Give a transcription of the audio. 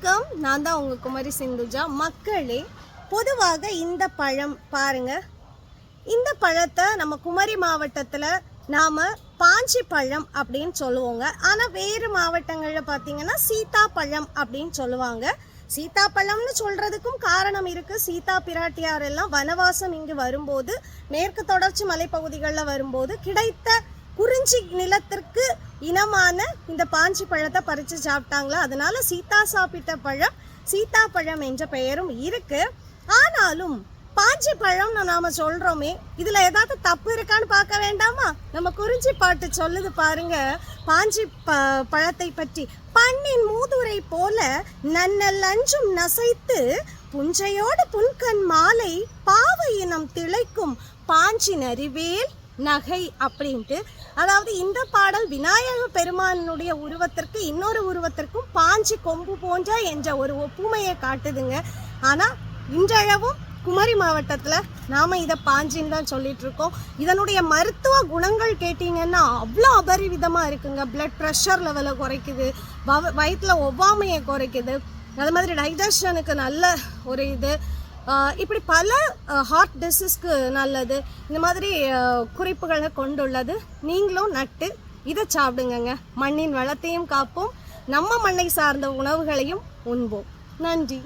வணக்கம், நான் தான் உங்கள் குமரி சிந்துஜா. மக்களே, பொதுவாக இந்த பழம் பாருங்க, இந்த பழத்தை நம்ம குமரி மாவட்டத்தில் நாம் பாஞ்சி பழம் அப்படின்னு சொல்லுவோங்க. ஆனால் வேறு மாவட்டங்களில் பார்த்தீங்கன்னா சீத்தாப்பழம் அப்படின்னு சொல்லுவாங்க. சீத்தாப்பழம்னு சொல்கிறதுக்கும் காரணம் இருக்குது. சீதா பிராட்டியார் எல்லாம் வனவாசம் இங்கு வரும்போது, மேற்கு தொடர்ச்சி மலைப்பகுதிகளில் வரும்போது கிடைத்த குறிஞ்சி நிலத்திற்கு இனமான இந்த பாஞ்சி பழத்தை பறித்து சாப்பிட்டாங்களா, அதனால சீதா சாப்பிட்ட பழம் சீத்தாப்பழம் என்ற பெயரும் இருக்கு. ஆனாலும் பாஞ்சி பழம் நாம சொல்றோமே, இதுல ஏதாவது தப்பு இருக்கான்னு பார்க்க வேண்டாமா? நம்ம குறிஞ்சி பாட்டு சொல்லுது பாருங்க, பாஞ்சி பழத்தை பற்றி. பண்ணின் மூதுரை போல நன்னல் அஞ்சும் நசைத்து புஞ்சையோடு புன்கண் மாலை பாவையினம் திளைக்கும் பாஞ்சி நரிவேல் நகை அப்படின்ட்டு. அதாவது இந்த பாடல் விநாயக பெருமானுடைய உருவத்திற்கு இன்னொரு உருவத்திற்கும் பாஞ்சி கொம்பு போன்ற என்ற ஒரு ஒப்புமையை காட்டுதுங்க. ஆனால் இன்றளவும் குமரி மாவட்டத்தில் நாம் இதை பாஞ்சின்னு தான் சொல்லிட்டு இருக்கோம். இதனுடைய மருத்துவ குணங்கள் கேட்டிங்கன்னா அவ்வளோ அபரிவிதமாக இருக்குங்க. பிளட் ப்ரெஷர் லெவலை குறைக்குது, வயிற்றில் ஒவ்வாமையை குறைக்குது, அது மாதிரி டைஜஷனுக்கு நல்ல ஒரு இது, இப்படி பல ஹார்ட் டிசீஸ்க்கு நல்லது. இந்த மாதிரி குறிப்புகளை கொண்டுள்ளது. நீங்களும் நட்டு இதை சாப்பிடுங்க. மண்ணின் வளத்தையும் காப்போம், நம்ம மண்ணை சார்ந்த உணவுகளையும் உண்போம். நன்றி.